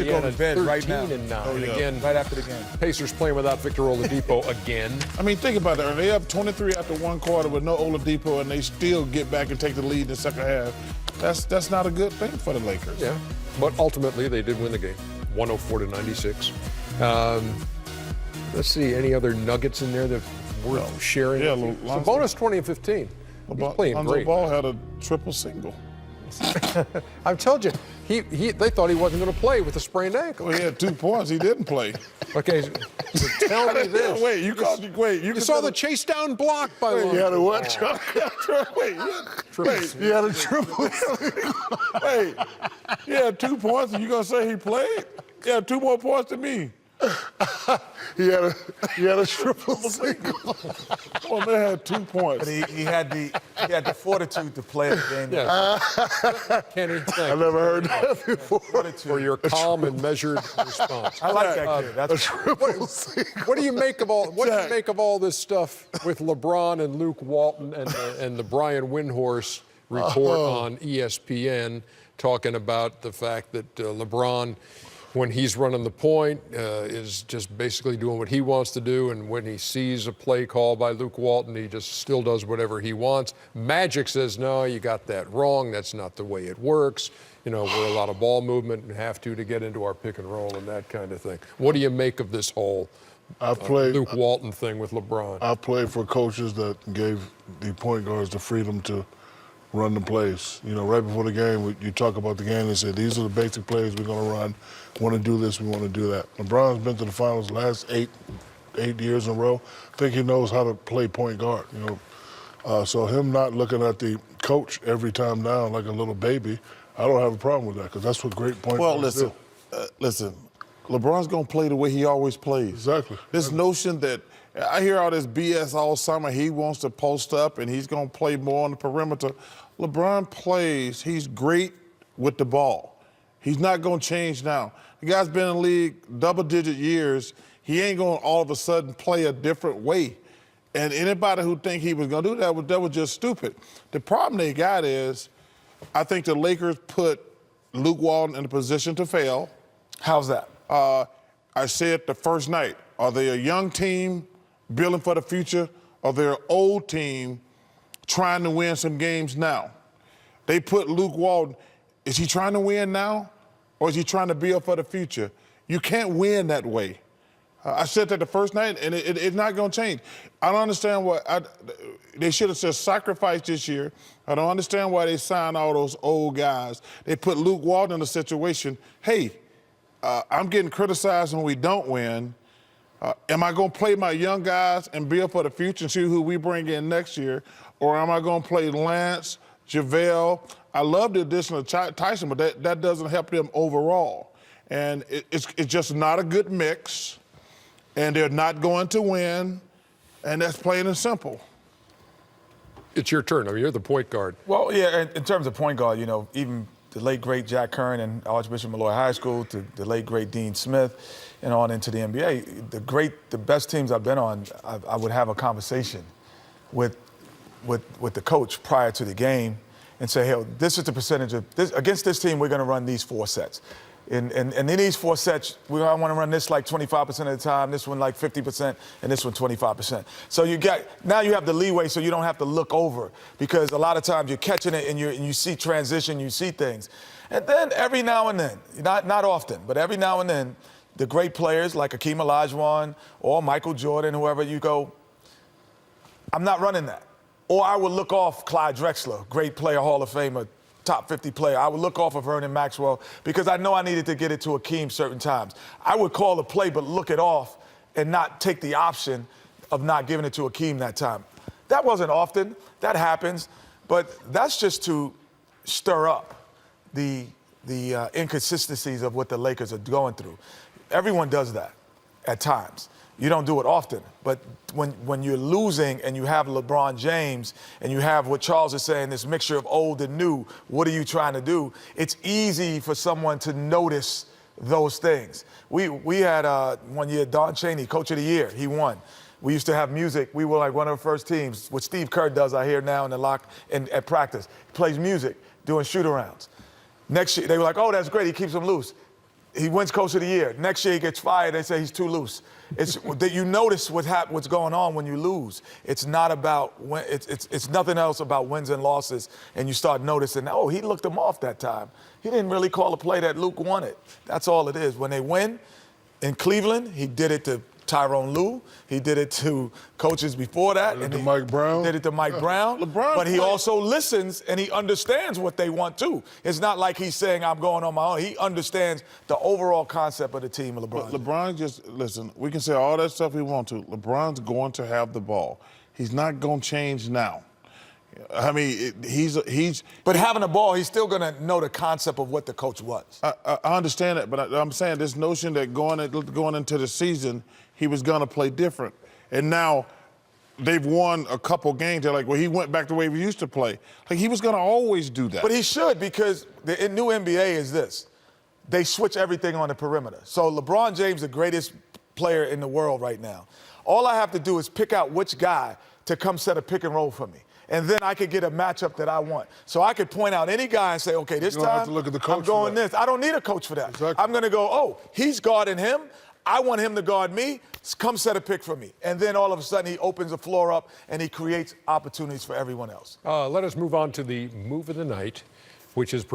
should go to bed right now. 13 and 9. Oh, yeah. Again, Right after the game. Pacers playing without Victor Oladipo again. I mean, think about that. Are they up 23 after one quarter with no Oladipo, and they still get back and take the lead in the second half? That's not a good thing for the Lakers. Yeah, but ultimately they did win the game, 104-96. Let's see, any other nuggets in there that worth sharing? Yeah, So bonus 20 and 15. He's playing Lonzo great. Ball had a triple single. I've told you, they thought he wasn't going to play with a sprained ankle. Well, he had 2 points. He didn't play. Okay, so tell me this. Wait, You saw the chase down block by Lonzo. You had a what, Chuck? Wait, you had a triple. Wait, he had 2 points, and you gonna say he played? He had 2 more points than me. he had a triple single. Come on, man, had 2 points. But he had the fortitude to play the game. Yeah. Kenny, I never heard that before. For your calm and measured response. I like that kid. That's a triple single. What do you make of all this stuff with LeBron and Luke Walton and the Brian Windhorst report on ESPN talking about the fact that LeBron, when he's running the point, is just basically doing what he wants to do, and when he sees a play call by Luke Walton, he just still does whatever he wants. Magic says, no, you got that wrong. That's not the way it works. You know, we're a lot of ball movement and have to get into our pick and roll and that kind of thing. What do you make of this whole Luke Walton thing with LeBron? I played for coaches that gave the point guards the freedom to run the plays. You know, right before the game, you talk about the game and say, these are the basic plays we're going to run. Want to do this, we want to do that. LeBron's been to the finals the last eight years in a row. I think he knows how to play point guard, you know. So him not looking at the coach every time down like a little baby, I don't have a problem with that because that's what great point guards do. Listen, LeBron's going to play the way he always plays. Exactly. This notion that I hear all this BS all summer. He wants to post up and he's going to play more on the perimeter. LeBron plays. He's great with the ball. He's not going to change now. The guy's been in the league double-digit years. He ain't going to all of a sudden play a different way. And anybody who think he was going to do that was just stupid. The problem they got is I think the Lakers put Luke Walton in a position to fail. How's that? I said the first night, are they a young team building for the future, or they're an old team trying to win some games now? They put Luke Walton, is he trying to win now, or is he trying to build for the future? You can't win that way. I said that the first night, and it's not going to change. I don't understand why they should have said sacrifice this year. I don't understand why they signed all those old guys. They put Luke Walton in a situation, hey, I'm getting criticized when we don't win. Am I going to play my young guys and build for the future and see who we bring in next year? Or am I going to play Lance, JaVale? I love the addition of Tyson, but that doesn't help them overall. And it's just not a good mix, and they're not going to win, and that's plain and simple. It's your turn. I mean, you're the point guard. Well, yeah, in terms of point guard, you know, even the late, great Jack Curran and Archbishop Malloy High School to the late, great Dean Smith and on into the NBA, the best teams I've been on, I would have a conversation with the coach prior to the game and say, hey, this is the percentage of this. Against this team, we're going to run these 4 sets. And in these 4 sets, I want to run this like 25% of the time, this one like 50%, and this one 25%. So now you have the leeway so you don't have to look over, because a lot of times you're catching it and you see transition, you see things. And then every now and then, not often, but every now and then, the great players like Akeem Olajuwon or Michael Jordan, whoever, you go, I'm not running that. Or I would look off Clyde Drexler, great player, Hall of Famer, top 50 player. I would look off of Vernon Maxwell because I know I needed to get it to Akeem certain times. I would call the play but look it off and not take the option of not giving it to Akeem that time. That wasn't often. That happens. But that's just to stir up the inconsistencies of what the Lakers are going through. Everyone does that at times. You don't do it often, but when you're losing and you have LeBron James and you have what Charles is saying, this mixture of old and new, what are you trying to do? It's easy for someone to notice those things. We had one year Don Chaney, Coach of the Year, he won. We used to have music. We were like one of the first teams. What Steve Kerr does, I hear now in the lock and at practice. He plays music, doing shoot-arounds. Next year, they were like, oh, that's great, he keeps them loose. He wins Coach of the Year. Next year he gets fired. They say he's too loose. It's that you notice what's going on when you lose. It's not about it's nothing else about wins and losses. And you start noticing, oh, he looked him off that time. He didn't really call a play that Luke wanted. That's all it is. When they win in Cleveland, he did it to Tyronn Lue. He did it to coaches before that. Did it to Mike Brown. Did it to Mike Brown. LeBron but he played. also listens and he understands what they want too. It's not like he's saying, I'm going on my own. He understands the overall concept of the team of LeBron. But LeBron just, listen, we can say all that stuff we want to. LeBron's going to have the ball. He's not going to change now. I mean, he's. But having the ball, he's still going to know the concept of what the coach was. I understand that, but I'm saying this notion that going into the season, he was going to play different. And now they've won a couple games. They're like, well, he went back the way we used to play. Like, he was going to always do that. But he should, because the new NBA is this. They switch everything on the perimeter. So LeBron James, the greatest player in the world right now. All I have to do is pick out which guy to come set a pick and roll for me. And then I could get a matchup that I want. So I could point out any guy and say, okay, this You don't time have to look at the coach I'm going for that. this. I don't need a coach for that. Exactly. I'm going to go, oh, he's guarding him. I want him to guard me. Come set a pick for me. And then all of a sudden he opens the floor up and he creates opportunities for everyone else. Let us move on to the move of the night, which is